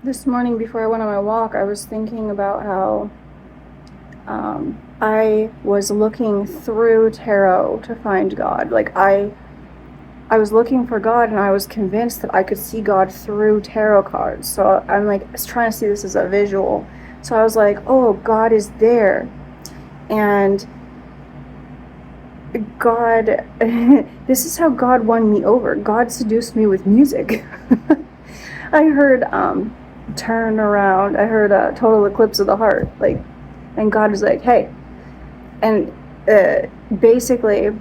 This morning before I went on my walk, I was thinking about how I was looking through tarot to find God. I was looking for God, and I was convinced that I could see God through tarot cards. So I'm like trying to see this as a visual. So I was like, oh, God is there. And God, this is how God won me over. God seduced me with music. I heard Turn Around. I heard Total Eclipse of the Heart. And God was like, hey. And basically,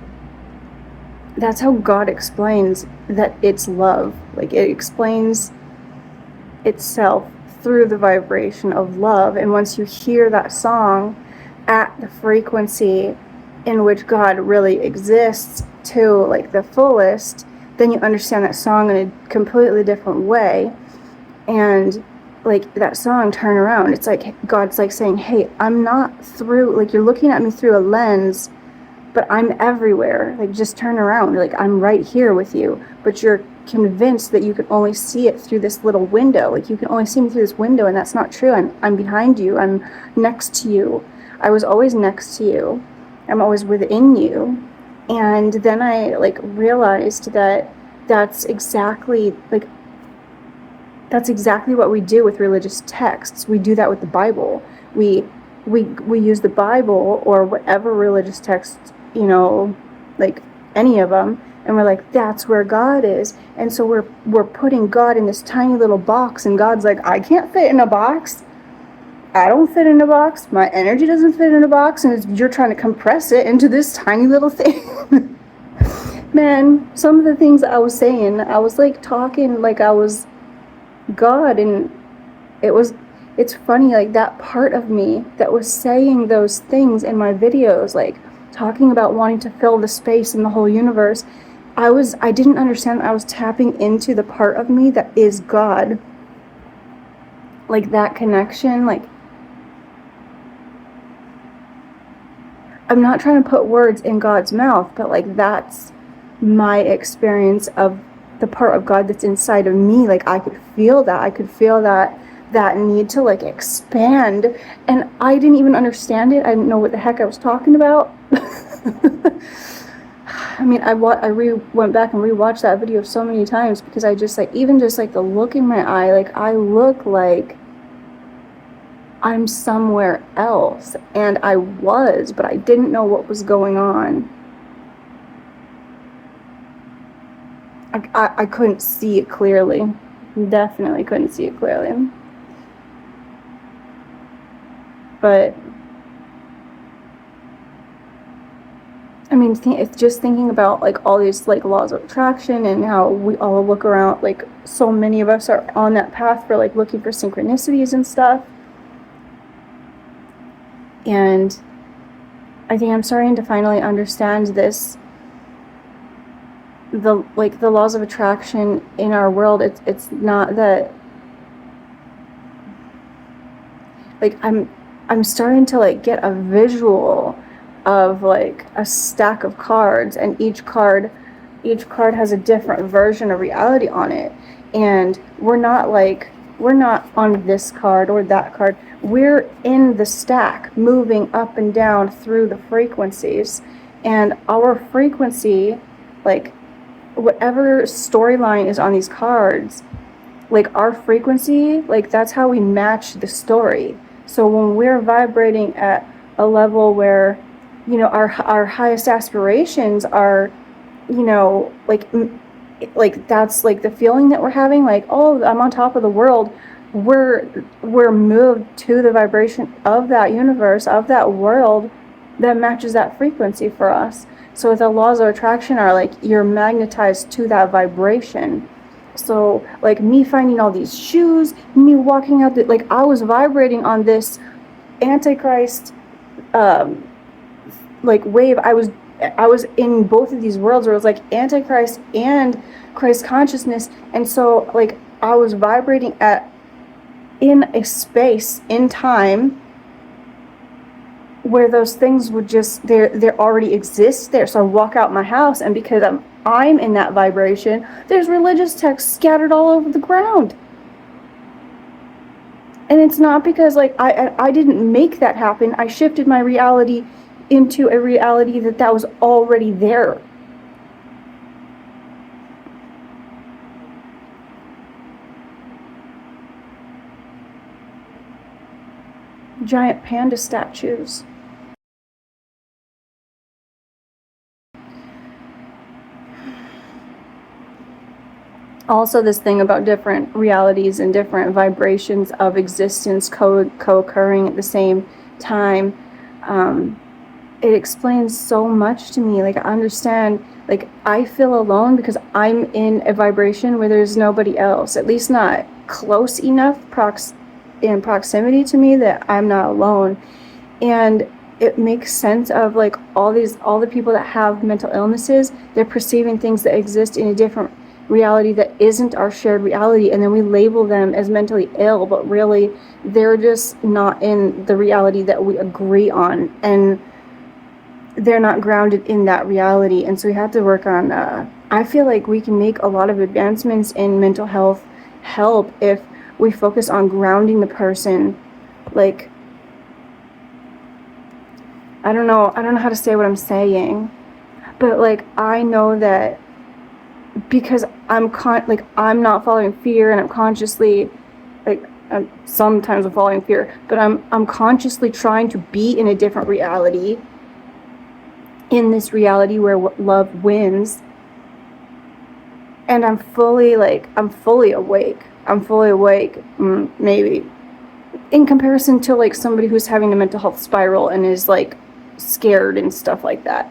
that's how God explains that it's love. Like, it explains itself through the vibration of love. And once you hear that song at the frequency in which God really exists to like the fullest, then you understand that song in a completely different way. And like that song, Turn Around, it's like God's like saying, hey, I'm not through, like, you're looking at me through a lens, but I'm everywhere. Like, just turn around. Like, I'm right here with you, but you're convinced that you can only see it through this little window. Like, you can only see me through this window, and that's not true. I'm behind you. I'm next to you. I was always next to you. I'm always within you. And then I like realized that that's exactly what we do with religious texts. We do that with the Bible. We use the Bible or whatever religious text, like any of them, and we're like, that's where God is. And so we're putting God in this tiny little box, and God's like, I can't fit in a box. I don't fit in a box. My energy doesn't fit in a box, and you're trying to compress it into this tiny little thing. Man, some of the things I was saying, I was like talking like I was God, and it's funny, like that part of me that was saying those things in my videos, like talking about wanting to fill the space in the whole universe, I didn't understand that I was tapping into the part of me that is God. Like that connection, like I'm not trying to put words in God's mouth, but like that's my experience of the part of God that's inside of me. Like I could feel that need to like expand, and I didn't even understand it. I didn't know what the heck I was talking about. I mean, I went back and rewatched that video so many times because I just like, even just like the look in my eye, like I look like I'm somewhere else, and I was, but I didn't know what was going on. I couldn't see it clearly. Definitely couldn't see it clearly. But I mean, it's just thinking about like all these like laws of attraction and how we all look around, like so many of us are on that path for like looking for synchronicities and stuff. And I think I'm starting to finally understand this. The laws of attraction in our world, it's not that, like, I'm starting to like get a visual of like a stack of cards, and each card has a different version of reality on it, and we're not on this card or that card. We're in the stack, moving up and down through the frequencies, and our frequency, like whatever storyline is on these cards, like our frequency, like that's how we match the story. So when we're vibrating at a level where, our highest aspirations are, like that's like the feeling that we're having, like, oh, I'm on top of the world. We're moved to the vibration of that universe, of that world that matches that frequency for us. So the laws of attraction are like you're magnetized to that vibration. So like me finding all these shoes, me walking out, like I was vibrating on this Antichrist like wave. I was in both of these worlds where it was like Antichrist and Christ consciousness, and so like I was vibrating in a space in time where those things would just, they already exist there. So I walk out my house, and because I'm in that vibration, there's religious texts scattered all over the ground. And it's not because like I didn't make that happen. I shifted my reality into a reality that was already there. Giant panda statues. Also, this thing about different realities and different vibrations of existence co-occurring at the same time, it explains so much to me. Like, I understand, like, I feel alone because I'm in a vibration where there's nobody else, at least not close enough in proximity to me that I'm not alone. And it makes sense of like all the people that have mental illnesses, they're perceiving things that exist in a different reality that isn't our shared reality, and then we label them as mentally ill, but really they're just not in the reality that we agree on, and they're not grounded in that reality. And so we have to work on I feel like we can make a lot of advancements in mental health help if we focus on grounding the person. Like, I don't know how to say what I'm saying, but like, I know that because I'm not following fear, and I'm consciously, like, sometimes I'm following fear, but I'm consciously trying to be in a different reality, in this reality where love wins. And I'm fully awake. Maybe in comparison to like somebody who's having a mental health spiral and is like scared and stuff like that.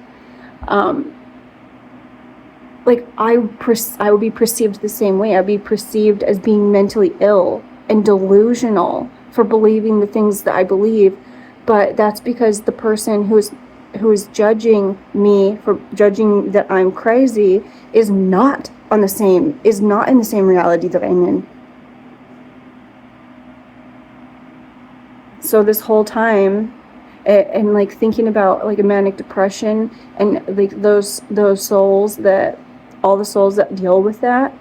Like, I would be perceived the same way. I'd be perceived as being mentally ill and delusional for believing the things that I believe. But that's because the person who is judging me for judging that I'm crazy is not in the same reality that I'm in. So this whole time, and like thinking about like a manic depression and like those souls, that all the souls that deal with that,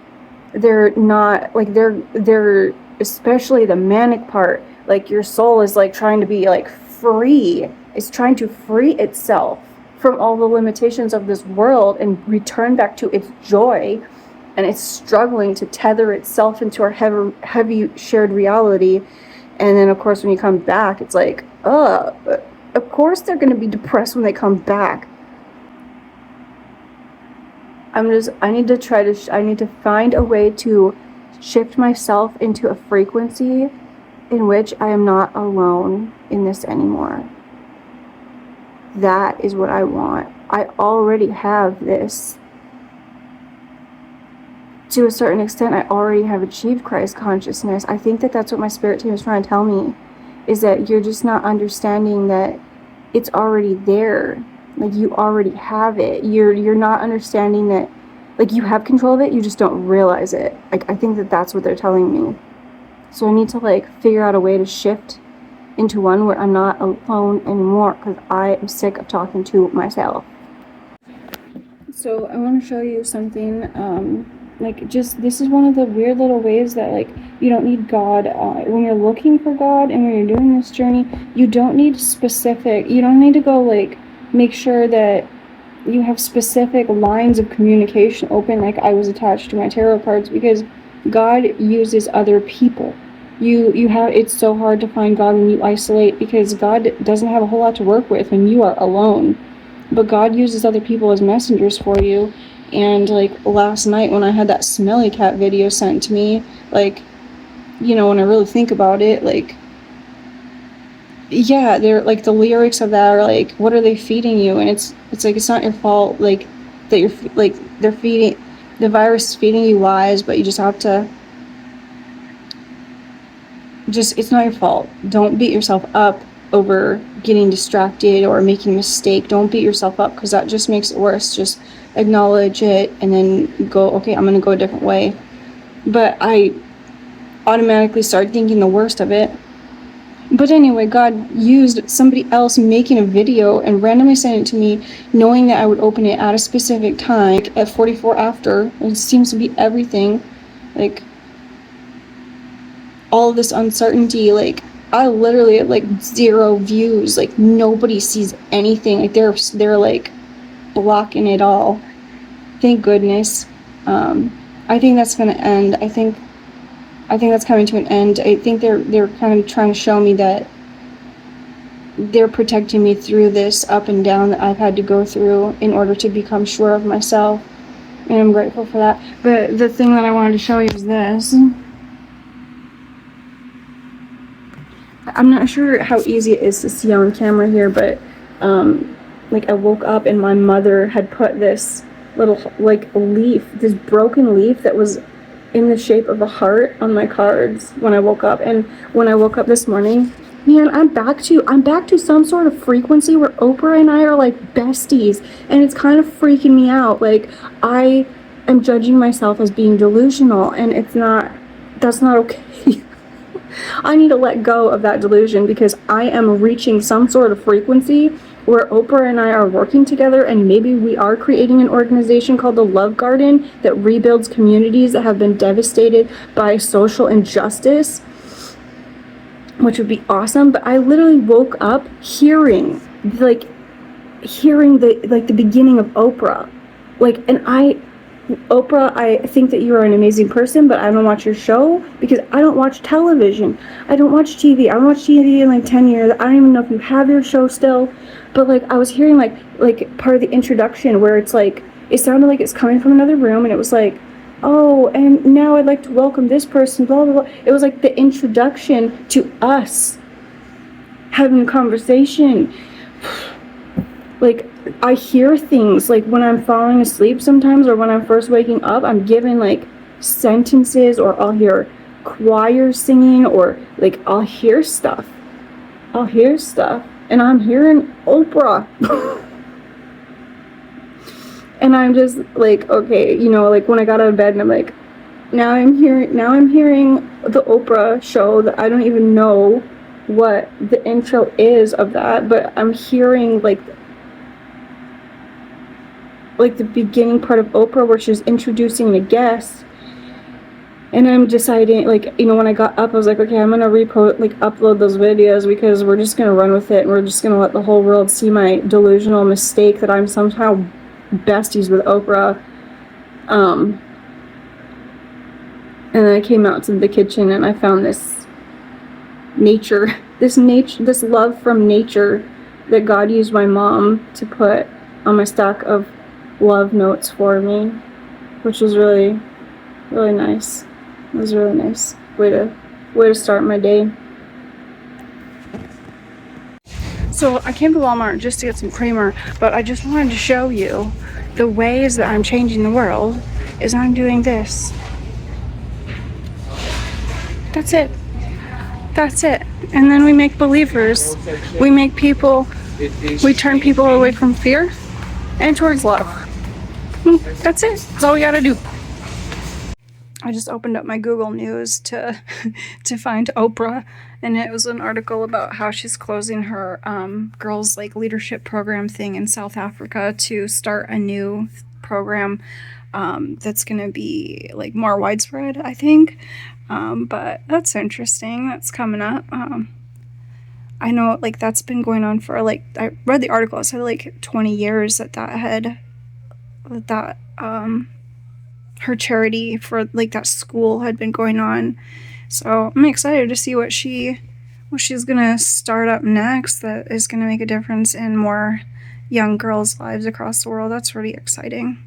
they're not like, they're especially the manic part, like your soul is like trying to be like free. It's trying to free itself from all the limitations of this world and return back to its joy, and it's struggling to tether itself into our heavy shared reality. And then of course when you come back, it's like, of course they're going to be depressed when they come back. I need to find a way to shift myself into a frequency in which I am not alone in this anymore. That is what I want. I already have this. To a certain extent, I already have achieved Christ consciousness. I think that that's what my spirit team is trying to tell me, is that you're just not understanding that it's already there. Like, you already have it. You're not understanding that, like, you have control of it, you just don't realize it. Like, I think that that's what they're telling me. So I need to, like, figure out a way to shift into one where I'm not alone anymore, because I am sick of talking to myself. So I want to show you something, like, just, this is one of the weird little ways that, like, you don't need God. When you're looking for God and when you're doing this journey, you don't need to go, like, make sure that you have specific lines of communication open, like I was attached to my tarot cards, because God uses other people. It's so hard to find God when you isolate, because God doesn't have a whole lot to work with when you are alone. But God uses other people as messengers for you. And like last night when I had that smelly cat video sent to me, like, you know, when I really think about it, like, yeah, they're like, the lyrics of that are like, what are they feeding you? And it's like, it's not your fault, like, that you're like, the virus is feeding you lies, but you just have to it's not your fault. Don't beat yourself up over getting distracted or making a mistake. Don't beat yourself up, because that just makes it worse. Just acknowledge it and then go, okay, I'm gonna go a different way. But I automatically started thinking the worst of it. But anyway, God used somebody else making a video and randomly sent it to me, knowing that I would open it at a specific time, like at 44 after. It seems to be everything. Like, all this uncertainty, like I literally have like 0 views, like nobody sees anything, like they're like blocking it all. Thank goodness. I think that's gonna end. I think that's coming to an end. I think they're kind of trying to show me that they're protecting me through this up and down that I've had to go through in order to become sure of myself, and I'm grateful for that. But the thing that I wanted to show you is this. I'm not sure how easy it is to see on camera here, but like I woke up and my mother had put this little like leaf, this broken leaf that was in the shape of a heart on my cards when I woke up. And when I woke up this morning, man, I'm back to some sort of frequency where Oprah and I are like besties, and it's kind of freaking me out. Like I am judging myself as being delusional, and that's not okay. I need to let go of that delusion, because I am reaching some sort of frequency where Oprah and I are working together, and maybe we are creating an organization called the Love Garden that rebuilds communities that have been devastated by social injustice, which would be awesome. But I literally woke up hearing the beginning of Oprah. Oprah, I think that you are an amazing person, but I don't watch your show because I don't watch television. I don't watch TV. I haven't watched TV in like 10 years. I don't even know if you have your show still. But like I was hearing like part of the introduction where it's like, it sounded like it's coming from another room, and it was like, oh, and now I'd like to welcome this person, blah, blah, blah. It was like the introduction to us having a conversation. Like, I hear things, like, when I'm falling asleep sometimes, or when I'm first waking up, I'm given, like, sentences, or I'll hear choir singing, or, like, I'll hear stuff, and I'm hearing Oprah. And I'm just, like, okay, you know, like, when I got out of bed, and I'm like, now I'm hearing the Oprah show that I don't even know what the intro is of that, but I'm hearing, like the beginning part of Oprah where she's introducing the guest. And I'm deciding, like, you know, when I got up, I was like, okay, I'm gonna upload those videos, because we're just gonna run with it, and we're just gonna let the whole world see my delusional mistake that I'm somehow besties with Oprah. And then I came out to the kitchen, and I found this love from nature that God used my mom to put on my stack of love notes for me, which was really, really nice. It was a really nice way to start my day. So I came to Walmart just to get some creamer, but I just wanted to show you the ways that I'm changing the world is I'm doing this. That's it. And then we make believers. We turn people away from fear and towards love. That's it. That's all we gotta do. I just opened up my Google News to find Oprah, and it was an article about how she's closing her girls like leadership program thing in South Africa to start a new program that's gonna be like more widespread, I think. But that's interesting. That's coming up. I know, like, that's been going on for, like, I read the article, it said like 20 years that her charity for like that school had been going on. So I'm excited to see what she's gonna start up next that is gonna make a difference in more young girls' lives across the world. That's really exciting.